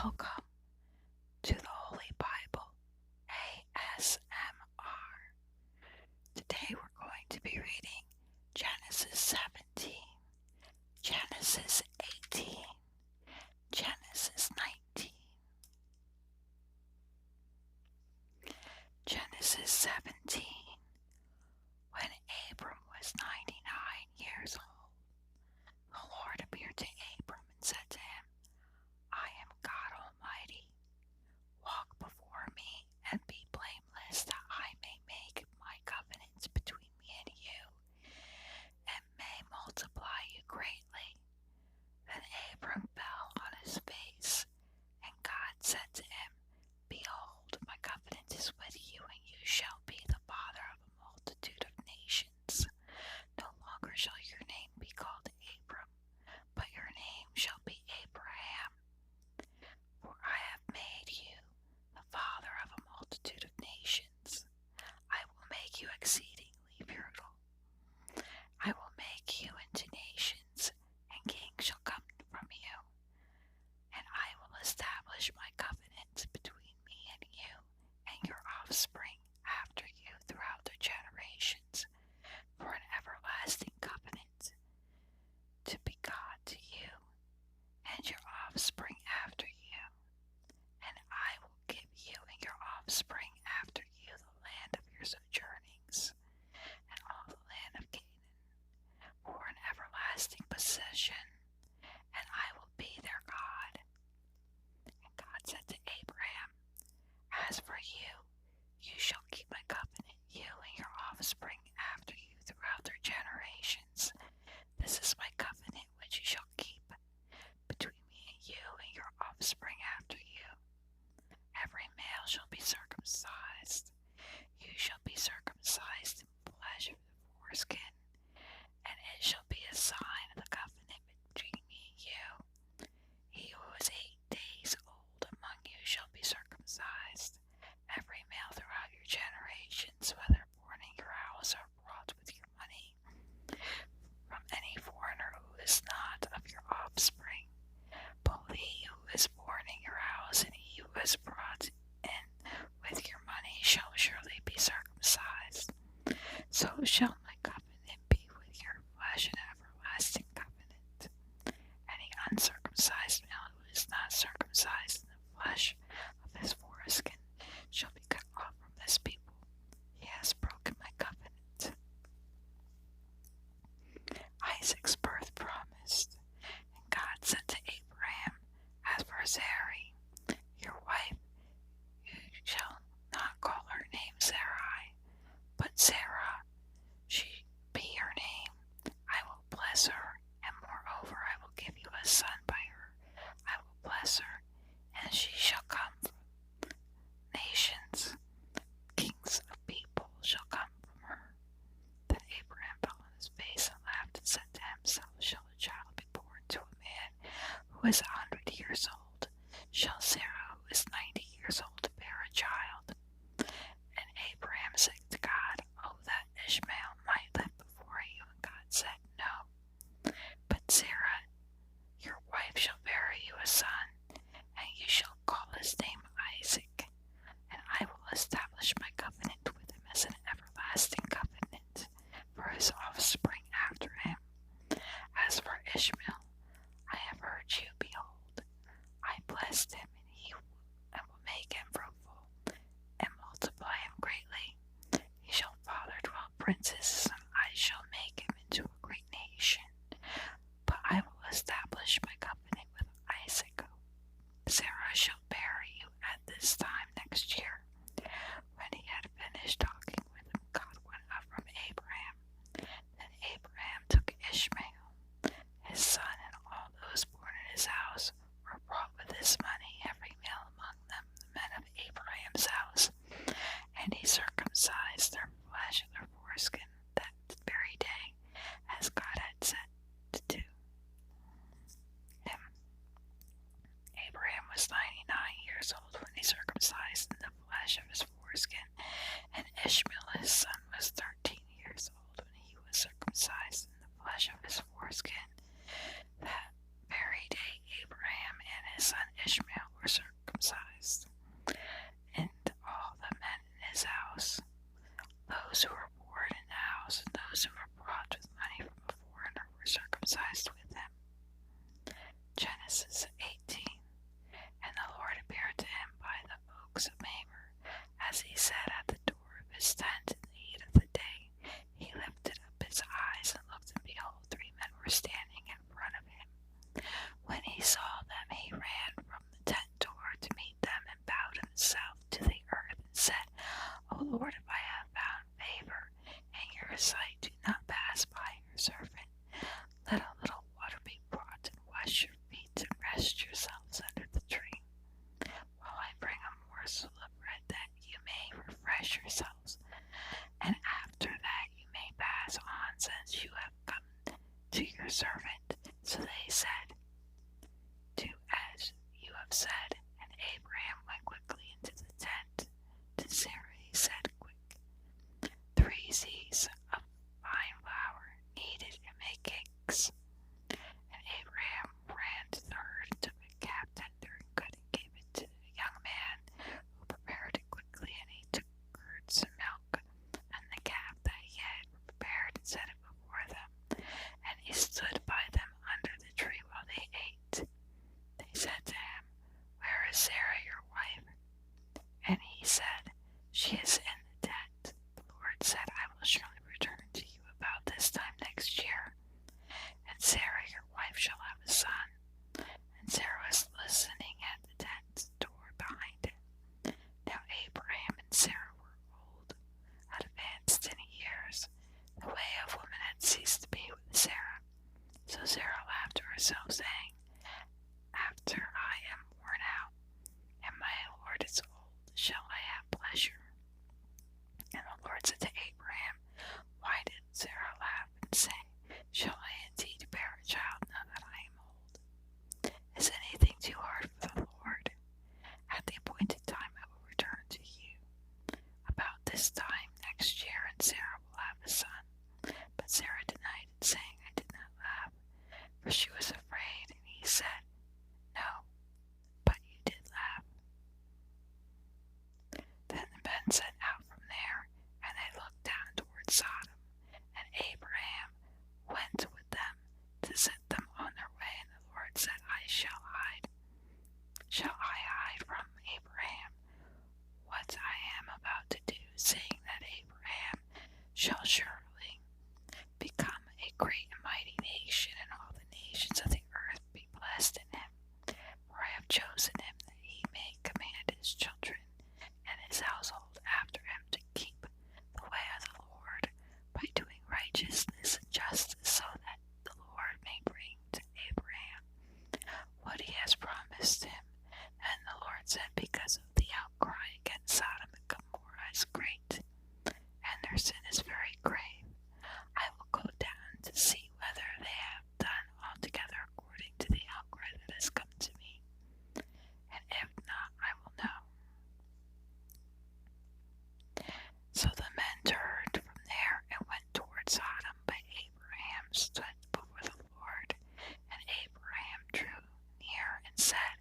Welcome to the Holy Bible ASMR. Today we're going to be reading Genesis 17, Genesis 18, Genesis 19. Genesis 17. When Abram was 99 years old, the Lord appeared to Abram and said to him, I am God Almighty. Walk before me and be blameless, that I may make my covenant between me and you, and may multiply you greatly. Then Abram fell on his face, and God said to him, Behold, my covenant is with you, and you shall be the father of a multitude of nations. No longer shall your name be called Abram, but your name shall be Abraham. For I have made you the father of a multitude of nations. I will make you exceedingly fruitful. I will make you into nations, and kings shall come from you. And I will establish my covenant between me and you and your offspring after you throughout the generations, for an everlasting covenant, to be God to you and your offspring after you. And I will give you and your offspring after you the land of your sojournings, and all the land of Canaan, for an everlasting possession, and I will be their God. And God said to Abraham, As for you, you shall keep my covenant, you and your offspring after you throughout their generations. This is my covenant which you shall keep between me and you and your offspring after you. Every male shall be circumcised. You shall be circumcised in flesh of the foreskin, and it shall be a sign of the covenant between me and you. He who is 8 days old among you shall be circumcised, every male throughout your generations, whether born in your house or brought with your money, from any foreigner who is not of your offspring. Both he who is born in your house and he who is brought in with your money shall surely be circumcised. So shall my covenant be with your flesh, an everlasting covenant. Any uncircumcised male who is not circumcised in the flesh of his foreskin shall be cut off from his people. He has broken my covenant. Isaac's birth promised. And God said to Abraham, As for Sarai, your wife, you shall not call her name Sarai, but Sarah, she be her name. I will bless her, and moreover I will give you a son by her. I will bless her, and she shall come from nations. Kings of people shall come from her. Then Abraham fell on his face and laughed and said to himself, Shall a child be born to a man who is 100 years old? Shall Sarah, who is 90 years old, bear a child? And Abraham said to God, Oh, that Ishmael might live before you. And God said, No. But Sarah, your wife, shall bear you a son, and you shall call his name Isaac. And I will establish my covenant with him as an everlasting covenant for his offspring after him. As for Ishmael, I have heard you. Behold, I blessed him, and will make him fruitful and multiply him greatly. He shall father 12 princes, and I shall make him into a great nation. But I will establish my covenant with Isaac. Sarah shall bear you at this time next year. When he had finished talking with him, God went up from Abraham. Then Abraham took Ishmael, his son, and all those born in his house were brought with his money, every male among them, the men of Abraham's house. And he circumcised their flesh and their foreskin that very day, as God had said to do him. Abraham was 99 years old when he circumcised in the flesh of his foreskin, and Ishmael his son was 13 years old when he was circumcised in the flesh of his foreskin. That very day Abraham and his son Ishmael were circumcised, and all the men in his house, those who were born in the house and those who were brought with money from a foreigner, were circumcised with him. Genesis 18. And the Lord appeared to him by the oaks of Mamre, as he sat at the door of his tent in the heat of the day. He lifted up his eyes and looked, and behold, 3 men were standing in front of him. When he saw them, he ran from the tent door to meet them and bowed himself to the earth and said, O Lord, if I have found favor in your sight, do not pass by your servant. Let a little water be brought, and wash your feet, and rest yourselves under the tree, while I bring a morsel of bread, that you may refresh yourselves, and after that you may pass on, since you have come to your servant. So they said, Do as you have said. And Abraham went quickly into the tent. To Sarah he said, Quick, 3 seahs of fine flour, knead it and make cakes. And Abraham ran to the herd and took a calf tender and good, and gave it to the young man, who prepared it quickly. And he took curds and milk and the calf that he had prepared, and set it before them. And he stood by them under the tree while they ate. They said to him, Where is Sarah your wife? And he said, She is in the tent. The Lord said, I will surely return to you about this time next year, and Sarah your wife shall have a son. And Sarah was listening at the tent door behind him. Now Abraham and Sarah were old, advanced in years. The way of woman had ceased to be with Sarah. So Sarah laughed to herself, saying, After I am worn out, and my Lord is old, shall I have pleasure? And the Lord said to Abraham, Why did Sarah laugh and say, Shall I indeed bear a child now that I am old? Is anything too hard for the Lord? At the appointed time I will return to you about this time next year, and Sarah will have a son. But Sarah denied it, saying, I did not laugh, for she was afraid. And he said, No, but you did laugh. Then the men set out from there, and they looked down toward Sodom, and Abraham went with them to set them on their way. And the Lord said, Shall I hide from Abraham what I am about to do, seeing that Abraham shall surely become a great and mighty nation, and all the nations of the earth be blessed in him? For I have chosen him, that he may command his children and his household after him to keep the way of the Lord, by doing righteousness and justice, so that the Lord may bring to Abraham what he has promised him. And the Lord said, Because of the outcry against Sodom and Gomorrah is great, and their sin is very grave, I will go down to see whether they have done altogether according to the outcry that has come to me, and if not, I will know. So the men turned from there and went toward Sodom, but Abraham stood before the Lord. And Abraham drew near and said,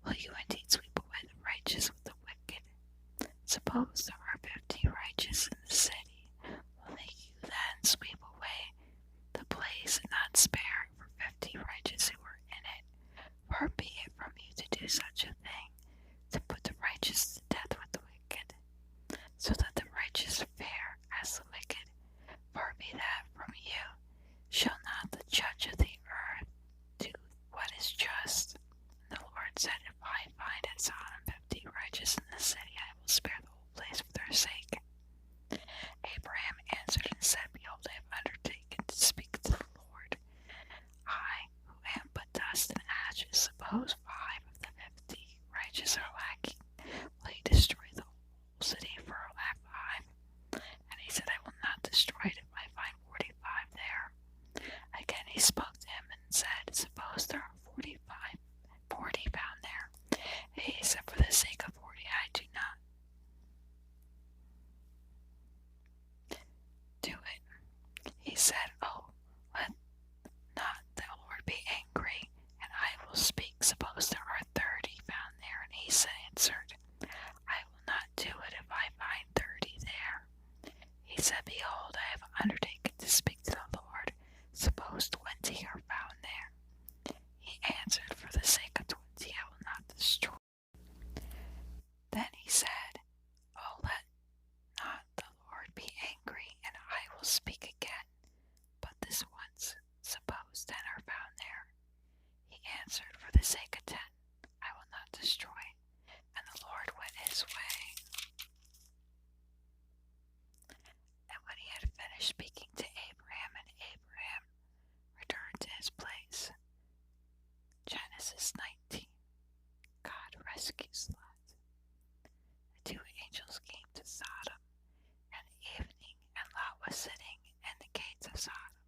Will you indeed sweep away the righteous with the wicked? Suppose there are 50 righteous in the city. Will you then sweep away the place and not spare for 50 righteous who are in it? Far be it from you to do such a thing, to put the righteous to death with the wicked, so that the righteous fare as the wicked. Far be that from you. Shall not the judge of the earth do what is just? And the Lord said, If I find at Sodom 50 righteous in the city, I will spare the whole place for their sake. Abraham answered and said, Behold, I have undertaken to speak to the Lord. I, who am but dust and ashes, suppose 5 of the 50 righteous are lacking. Will he destroy the whole city for a lack of 5? And he said, I will not destroy it if I find 45 there. Again he spoke to him and said, Suppose there are 40 found there. And he said, For the sake of 40 I do not do it. He said, Oh, let not the Lord be angry, and I will speak. Suppose rescues Lot. The two angels came to Sodom in the evening, and Lot was sitting in the gates of Sodom.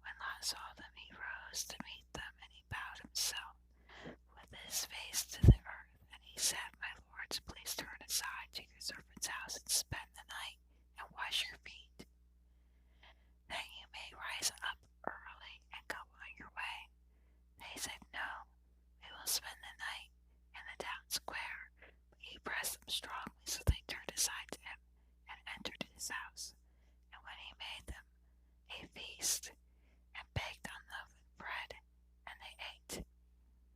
When Lot saw them, he rose to meet them, and he bowed himself with his face to the earth, and he said, "My lords, please turn aside to your servant's house and spend the night and wash your feet. Then you may rise up early and go on your way." They said, "No, we will spend the night in the town square." But he pressed them strongly, so they turned aside to him and entered his house. And when he made them a feast and baked unleavened bread, and they ate.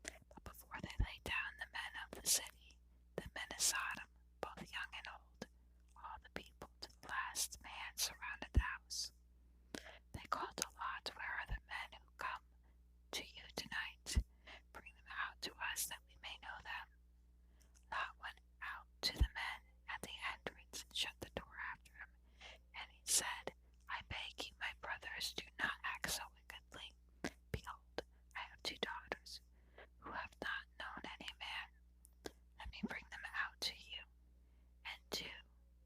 But before they lay down, the men of the city, the men of Sodom, both young and old, all the people to the last man, surrounded the house. They called to Lot, "Where are the men who come to you tonight? Bring them out to us that we may know them." Lot went out to the men at the entrance and shut the door after him, and he said, "I beg you, my brothers, do not act so wickedly. Behold, I have two daughters who have not known any man. Let me bring them out to you, and do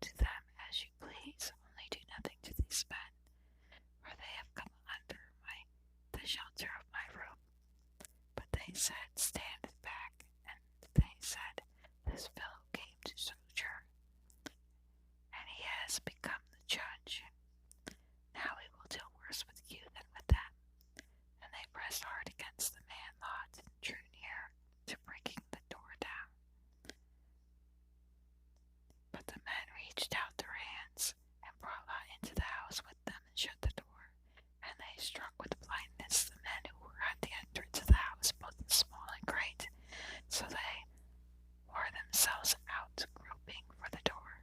to them as you please. Only do nothing to these men, for they have come under the shelter of my roof." But they said, "Stand back." And they said, "This fellow came to sojourn, and he has become the judge. Now we will deal worse with you than with them." And they pressed hard against the man Lot and drew near to breaking the door down. But the men reached out their hands and brought Lot into the house with them and shut the door. And they struck with blindness the men who were at the entrance of the house, both the small and great, so they wore themselves out, groping for the door.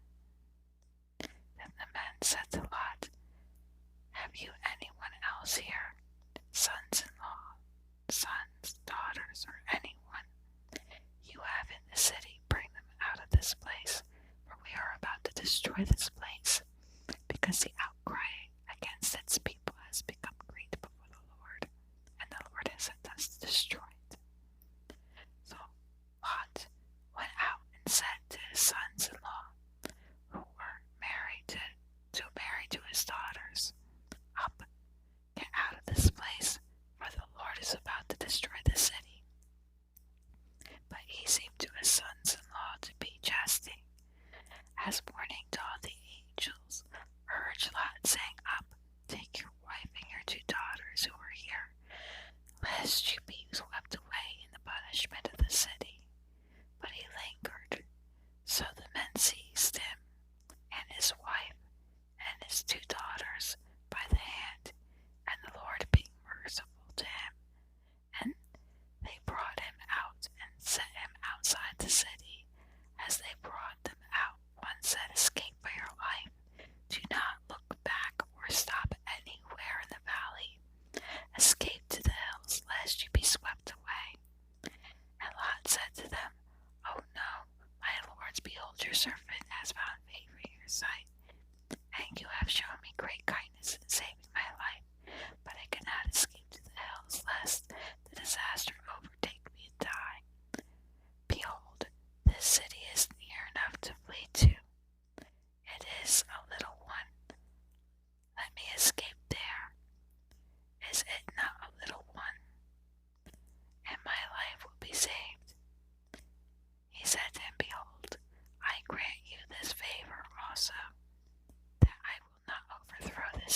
Then the men said to Lot, "Have you anyone else here, sons-in-law, sons, daughters, or anyone you have in the city? Bring them out of this place, for we are about to destroy this place, because the outcry against its people has become great before the Lord, and the Lord has sent us to destroy it." So Lot went out and said to his sons-in-law, who were married to his daughters, "Up, get out of this place, for the Lord is about to destroy the city." But he seemed to his sons-in-law to be jesting. As warning to all the angels, urged Lot, saying, "Up, take your wife and your two daughters who are here, lest you be swept away in the punishment of the city." But he lingered. So the men seized him and his wife and his two daughters by the hand, and the Lord being merciful to him, and they brought him out and set him outside the city. As they brought them out, one said, "Escape for your life. Do not look back or stop anywhere in the valley. Escape to the hills, lest you be swept away." And Lot said to them, "Oh no, my lords, behold, your servant has found favor in your sight, and you have shown me great kindness in saving my life. But I cannot escape to the hills, lest the disaster overtake me and die. Behold, this city is near enough to flee to. It is a little one. Let me escape there. Is it not a little one? And my life will be saved." He said to him, "Behold, I grant you this favor also, that I will not overthrow this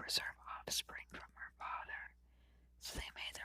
preserve offspring from her father. So they made their